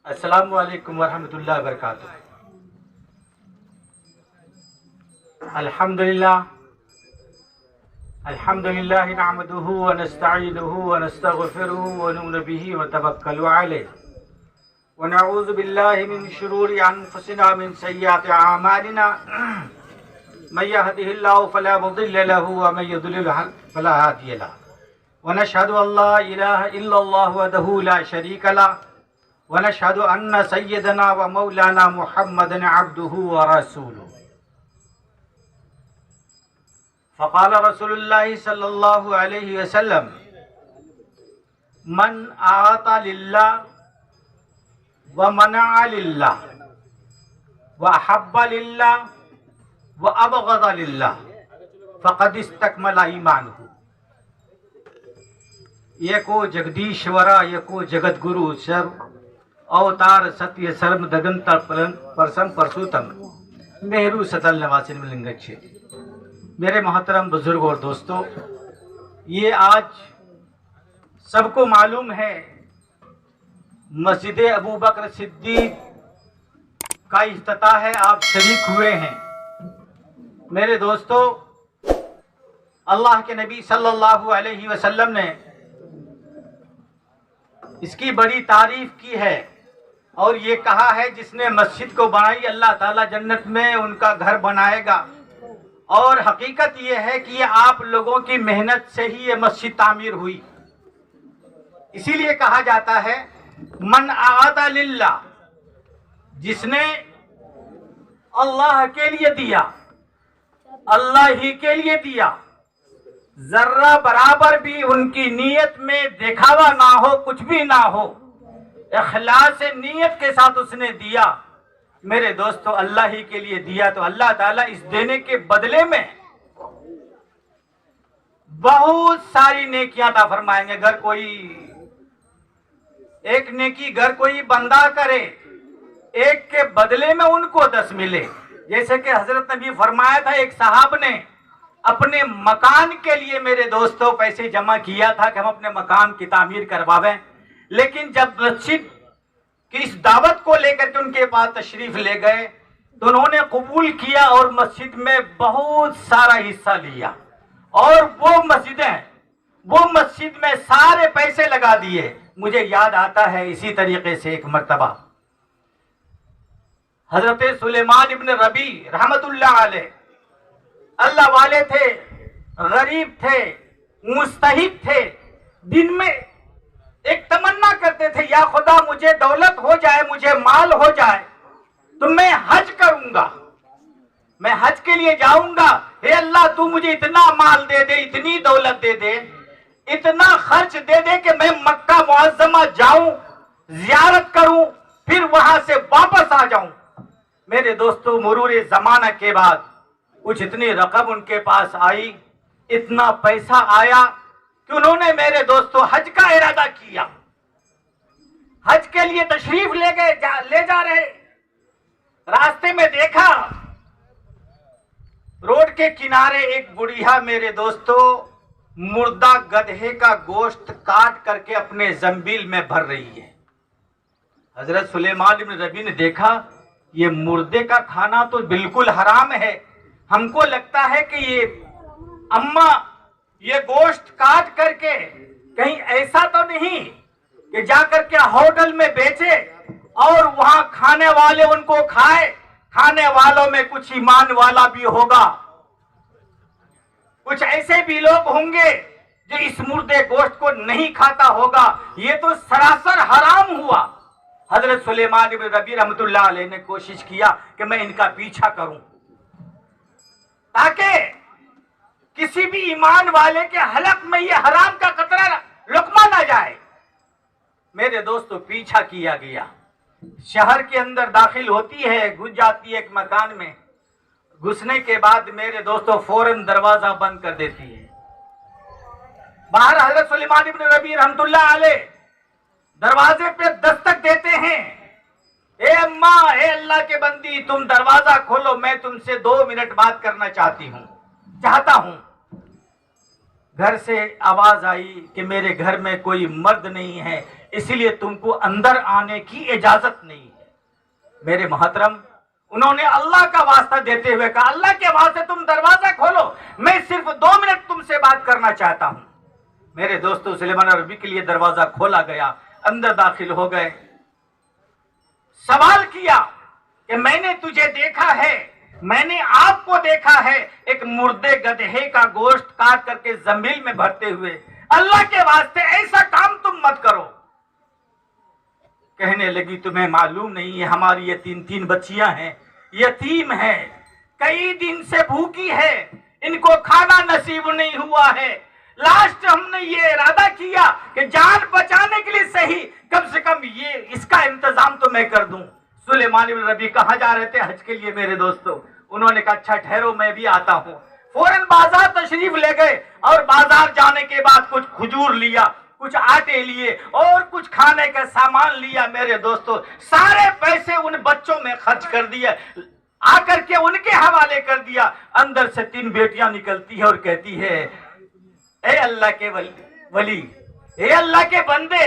السلام علیکم ورحمۃ اللہ وبرکاتہ۔ الحمدللہ نحمده ونستعینه ونستغفره ونؤمن به ونتوکل علیہ ونعوذ باللہ من شرور انفسنا من سیئات اعمالنا من يهده الله فلا مضل له ومن يضلل فلا هادي له ونشهد ان لا اله الا الله وحده لا شريك له ونشهد ان سيدنا ومولانا محمدا عبده ورسوله۔ فقال رسول اللہ صلی اللہ علیہ وسلم: من اعطى للہ ومنع للہ واحب للہ وابغض للہ فقد استکمل ایمانہ۔ یکو جگدیشور یکو جگت گرو سر اوتار ستیہ سرم دگنتر پرسم پرسوتم میرو ستل نواسن ملنگچھے۔ میرے محترم بزرگ اور دوستو، یہ آج سب کو معلوم ہے مسجد ابو بکر صدیق کا افتتاح ہے، آپ شریک ہوئے ہیں۔ میرے دوستو، اللہ کے نبی صلی اللہ علیہ وسلم نے اس کی بڑی تعریف کی ہے اور یہ کہا ہے جس نے مسجد کو بنائی اللہ تعالیٰ جنت میں ان کا گھر بنائے گا، اور حقیقت یہ ہے کہ یہ آپ لوگوں کی محنت سے ہی یہ مسجد تعمیر ہوئی۔ اسی لیے کہا جاتا ہے من اعطى للہ، جس نے اللہ کے لیے دیا، اللہ ہی کے لیے دیا، ذرہ برابر بھی ان کی نیت میں دکھاوا نہ ہو، کچھ بھی نہ ہو، اخلاص نیت کے ساتھ اس نے دیا، میرے دوستو اللہ ہی کے لیے دیا، تو اللہ تعالیٰ اس دینے کے بدلے میں بہت ساری نیکیاں عطا فرمائیں گے۔ اگر کوئی ایک نیکی گر کوئی بندہ کرے، ایک کے بدلے میں ان کو 10 ملے۔ جیسے کہ حضرت نبی فرمایا تھا، ایک صاحب نے اپنے مکان کے لیے میرے دوستوں پیسے جمع کیا تھا کہ ہم اپنے مکان کی تعمیر کرواویں، لیکن جب مسجد کہ اس دعوت کو لے کر کے ان کے پاس تشریف لے گئے تو انہوں نے قبول کیا اور مسجد میں بہت سارا حصہ لیا، اور وہ مسجد میں سارے پیسے لگا دیے۔ مجھے یاد آتا ہے اسی طریقے سے ایک مرتبہ حضرت سلیمان ابن ربی رحمت اللہ علیہ، اللہ والے تھے، غریب تھے، مستحق تھے، دن میں ایک تمنا کرتے تھے، یا خدا مجھے دولت ہو جائے، مجھے مال ہو جائے تو میں حج کروں گا، میں حج کے لیے جاؤں گا، اے اللہ تو مجھے اتنا مال دے دے، اتنی دولت دے دے، اتنا خرچ دے دے کہ میں مکہ معظمہ جاؤں، زیارت کروں، پھر وہاں سے واپس آ جاؤں۔ میرے دوستو، مرور زمانہ کے بعد کچھ اتنی رقم ان کے پاس آئی، اتنا پیسہ آیا کہ انہوں نے میرے دوستو حج کا ارادہ کیا، حج کے لیے تشریف لے جا رہے، راستے میں دیکھا روڈ کے کنارے ایک بڑھیا میرے دوستو مردہ گدھے کا گوشت کاٹ کر کے اپنے زنبیل میں بھر رہی ہے۔ حضرت سلیمان بن ربی نے دیکھا یہ مردے کا کھانا تو بالکل حرام ہے، ہم کو لگتا ہے کہ یہ اماں یہ گوشت کاٹ کر کے کہیں ایسا تو نہیں کہ جا کر کے ہوٹل میں بیچے اور وہاں کھانے والے ان کو کھائے، کھانے والوں میں کچھ ایمان والا بھی ہوگا، کچھ ایسے بھی لوگ ہوں گے جو اس مردے گوشت کو نہیں کھاتا ہوگا، یہ تو سراسر حرام ہوا۔ حضرت سلیمان بن ربی رحمت اللہ علیہ نے کوشش کیا کہ میں ان کا پیچھا کروں تاکہ کسی بھی ایمان والے کے حلق میں یہ حرام کا قطرہ لقمہ نہ جائے۔ میرے دوستو پیچھا کیا گیا، شہر کے اندر داخل ہوتی ہے، گھس جاتی ہے ایک مکان میں، گھسنے کے بعد میرے دوستو فوراً دروازہ بند کر دیتی ہے۔ باہر حضرت سلیمان ابن ربی رحمت اللہ علیہ دروازے پہ دستک دیتے ہیں، اے اماں، اے اللہ کے بندی، تم دروازہ کھولو، میں تم سے 2 منٹ بات کرنا چاہتا ہوں۔ گھر سے آواز آئی کہ میرے گھر میں کوئی مرد نہیں ہے، اسی لیے تم کو اندر آنے کی اجازت نہیں ہے۔ میرے محترم، انہوں نے اللہ کا واسطہ دیتے ہوئے کہا اللہ کے واسطے تم دروازہ کھولو، میں صرف 2 منٹ تم سے بات کرنا چاہتا ہوں۔ میرے دوستو، سلیمان عربی کے لیے دروازہ کھولا گیا، اندر داخل ہو گئے، سوال کیا کہ میں نے تجھے دیکھا ہے، میں نے آپ کو دیکھا ہے ایک مردے گدھے کا گوشت کاٹ کر کے زنبیل میں بھرتے ہوئے، اللہ کے واسطے ایسا کام تم مت کرو۔ کہنے لگی تمہیں معلوم نہیں ہے ہماری یہ 3 بچیاں ہیں، یتیم ہیں، کئی دن سے بھوکی ہے، ان کو کھانا نصیب نہیں ہوا ہے۔ لاسٹ ہم نے یہ ارادہ کیا کہ جان بچانے کے لیے صحیح کم سے کم یہ اس کا انتظام تو میں کر دوں۔ سلیمان بن ربیع کہاں جا رہے تھے؟ حج کے لیے میرے دوستو۔ انہوں نے کہا اچھا ٹھہرو میں بھی آتا ہوں۔ فوراً بازار تشریف لے گئے اور بازار جانے کے بعد کچھ کھجور لیا، کچھ آٹے لیے اور کچھ کھانے کا سامان لیا۔ میرے دوستو، سارے پیسے ان بچوں میں خرچ کر دیے، آ کر کے ان کے حوالے کر دیا۔ اندر سے 3 بیٹیاں نکلتی ہے اور کہتی ہے اے اللہ کے ولی، اے اللہ کے بندے،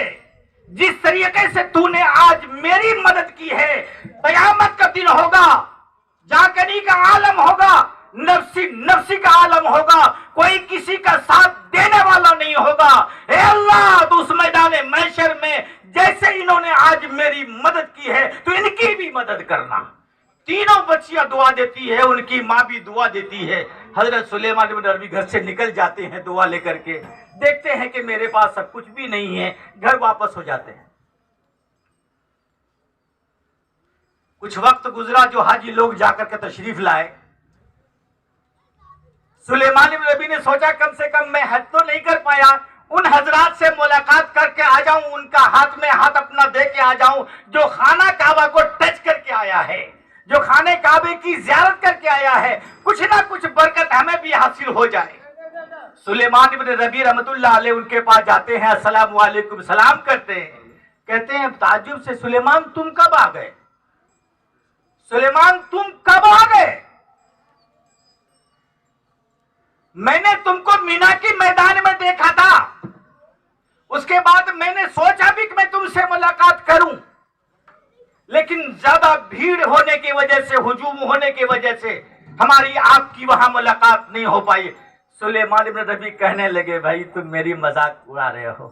جس طریقے سے تو نے آج میری مدد کی ہے، قیامت کا دن ہوگا، جاگنی کا عالم ہوگا، نفسی کا عالم ہوگا، کوئی کسی کا ساتھ دینے والا نہیں ہوگا۔ اے اللہ، تو اس میدان محشر میں جیسے انہوں نے آج میری مدد کی ہے تو ان کی بھی مدد کرنا۔ تینوں بچیاں دعا دیتی ہے، ان کی ماں بھی دعا دیتی ہے۔ حضرت سلیمان بن عربی گھر سے نکل جاتے ہیں دعا لے کر کے، دیکھتے ہیں کہ میرے پاس سب کچھ بھی نہیں ہے، گھر واپس ہو جاتے ہیں۔ کچھ وقت گزرا، جو حاجی لوگ جا کر کے تشریف لائے، سلیمان بن عربی نے سوچا کم سے کم میں حج تو نہیں کر پایا، ان حضرات سے ملاقات کر کے آ جاؤں، ان کا ہاتھ میں ہاتھ اپنا دے کے آ جاؤں جو خانہ کعبہ کو ٹچ کر کے آیا ہے، جو خانہ کعبے کی زیارت کر کے آیا ہے، کچھ نہ کچھ برکت ہمیں بھی حاصل ہو جائے۔ سلیمان بن ربیع رحمت اللہ علیہ ان کے پاس جاتے ہیں، السلام علیکم، سلام کرتے ہیں، کہتے ہیں تعجب سے سلیمان تم کب آ گئے؟ سلیمان تم کب آ گئے؟ میں نے تم کو مینا کے میدان میں دیکھا تھا، اس کے بعد میں نے سوچا بھی کہ میں تم سے ملاقات کروں، لیکن زیادہ بھیڑ ہونے کی وجہ سے، ہجوم ہونے کی وجہ سے ہماری آپ کی وہاں ملاقات نہیں ہو پائی۔ سلیمان بن ربیع کہنے لگے بھائی تم میری مذاق اڑا رہے ہو،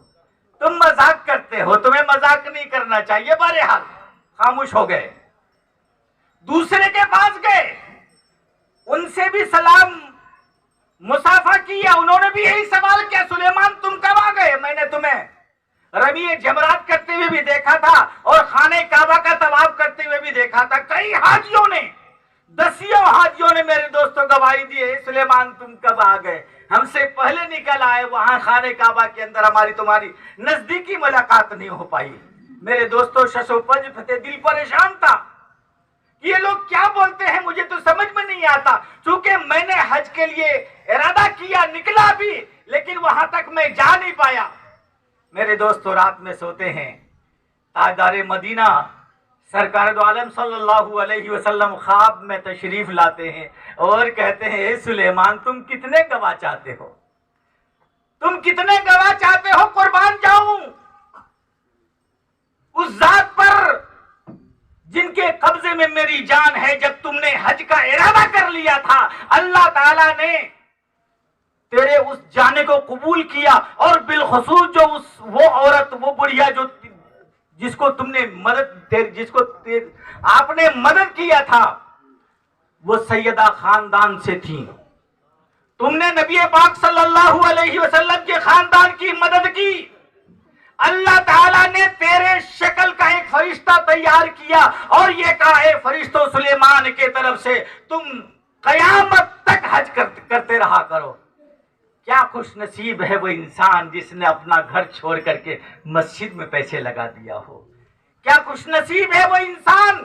تم مذاق کرتے ہو، تمہیں مذاق نہیں کرنا چاہیے۔ بہرحال خاموش ہو گئے، دوسرے کے پاس گئے، ان سے بھی سلام مسافہ کیا، انہوں نے بھی یہی سوال کیا سلیمان تم کب آ گئے؟ میں نے تمہیں رمی جمرات کرتے ہوئے بھی دیکھا تھا اور خانہ کعبہ کا طواف کرتے ہوئے بھی دیکھا تھا۔ کئی حاجیوں نے، دسیوں حاجیوں نے میرے دوستوں گواہی دی سلیمان تم کب آ گئے؟ ہم سے پہلے نکل آئے، وہاں خانہ کعبہ کے اندر ہماری تمہاری نزدیکی ملاقات نہیں ہو پائی۔ میرے دوستوں شش و پنج فتح، دل پریشان تھا، یہ لوگ کیا بولتے ہیں مجھے تو سمجھ میں نہیں آتا، چونکہ میں نے حج کے لیے ارادہ کیا، نکلا بھی، لیکن وہاں تک میں جا نہیں پایا۔ میرے دوستو رات میں سوتے ہیں، تاجدار مدینہ سرکار دو عالم صلی اللہ علیہ وسلم خواب میں تشریف لاتے ہیں اور کہتے ہیں اے سلیمان تم کتنے گواہ چاہتے ہو، تم کتنے گواہ چاہتے ہو، قربان جاؤں اس ذات پر جن کے قبضے میں میری جان ہے۔ جب تم نے حج کا ارادہ کر لیا تھا، اللہ تعالیٰ نے تیرے اس جانے کو قبول کیا، اور بالخصوص جو وہ عورت، وہ بڑھیا جو جس کو تم نے آپ نے مدد کیا تھا، وہ سیدہ خاندان سے تھی، تم نے نبی پاک صلی اللہ علیہ وسلم کے خاندان کی مدد کی۔ اللہ تعالیٰ نے تیرے شکل کا ایک فرشتہ تیار کیا اور یہ کہا اے فرشتوں سلیمان کے طرف سے تم قیامت تک حج کرتے رہا کرو۔ کیا خوش نصیب ہے وہ انسان جس نے اپنا گھر چھوڑ کر کے مسجد میں پیسے لگا دیا ہو، کیا خوش نصیب ہے وہ انسان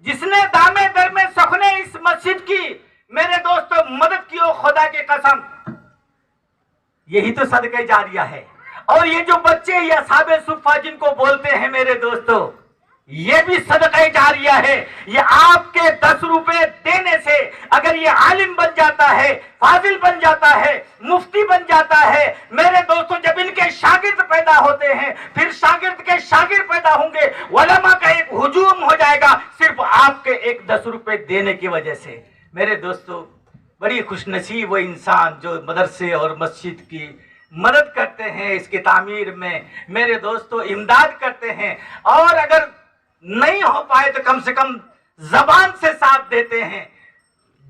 جس نے دامے در میں سخنے اس مسجد کی میرے دوستو مدد کی ہو۔ خدا کی قسم یہی تو صدقہ جاریہ ہے۔ اور یہ جو بچے یا اصحاب صفہ جن کو بولتے ہیں میرے دوستو، یہ بھی صدقہ جاریہ ہے. یہ آپ کے 10 روپے دینے سے اگر یہ عالم بن جاتا ہے، فاضل بن جاتا ہے، مفتی بن جاتا ہے، میرے دوستوں جب ان کے شاگرد پیدا ہوتے ہیں، پھر شاگرد کے شاگرد پیدا ہوں گے، علماء کا ایک ہجوم ہو جائے گا صرف آپ کے ایک 10 روپے دینے کی وجہ سے. میرے دوستوں بڑی خوش نصیب وہ انسان جو مدرسے اور مسجد کی مدد کرتے ہیں، اس کی تعمیر میں میرے دوستوں امداد کرتے ہیں، اور اگر نہیں ہو پائے تو کم سے کم زبان سے ساتھ دیتے ہیں،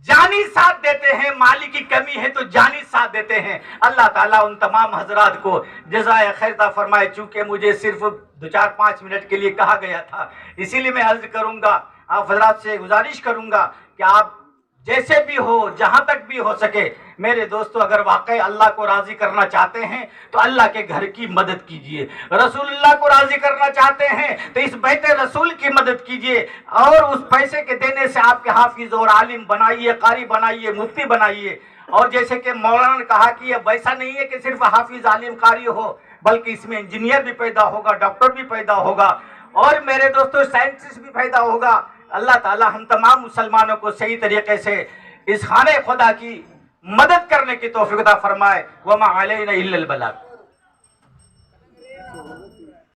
جانی ساتھ دیتے ہیں. مالی کی کمی ہے تو جانی ساتھ دیتے ہیں. اللہ تعالیٰ ان تمام حضرات کو جزائے خیر عطا فرمائے. چونکہ مجھے صرف 2-4-5 منٹ کے لیے کہا گیا تھا، اسی لیے میں عرض کروں گا، آپ حضرات سے گزارش کروں گا کہ آپ جیسے بھی ہو، جہاں تک بھی ہو سکے، میرے دوستو اگر واقعی اللہ کو راضی کرنا چاہتے ہیں تو اللہ کے گھر کی مدد کیجئے. رسول اللہ کو راضی کرنا چاہتے ہیں تو اس بیت رسول کی مدد کیجئے، اور اس پیسے کے دینے سے آپ کے حافظ اور عالم بنائیے، قاری بنائیے، مفتی بنائیے. اور جیسے کہ مولانا نے کہا کہ یہ ویسا نہیں ہے کہ صرف حافظ عالم قاری ہو، بلکہ اس میں انجینئر بھی پیدا ہوگا، ڈاکٹر بھی پیدا ہوگا، اور میرے دوستو سائنٹسٹ بھی پیدا ہوگا. اللہ تعالی ہم تمام مسلمانوں کو صحیح طریقے سے اس خانہ خدا کی مدد کرنے کی توفیق عطا فرمائے. وما علینا الا البلاغ.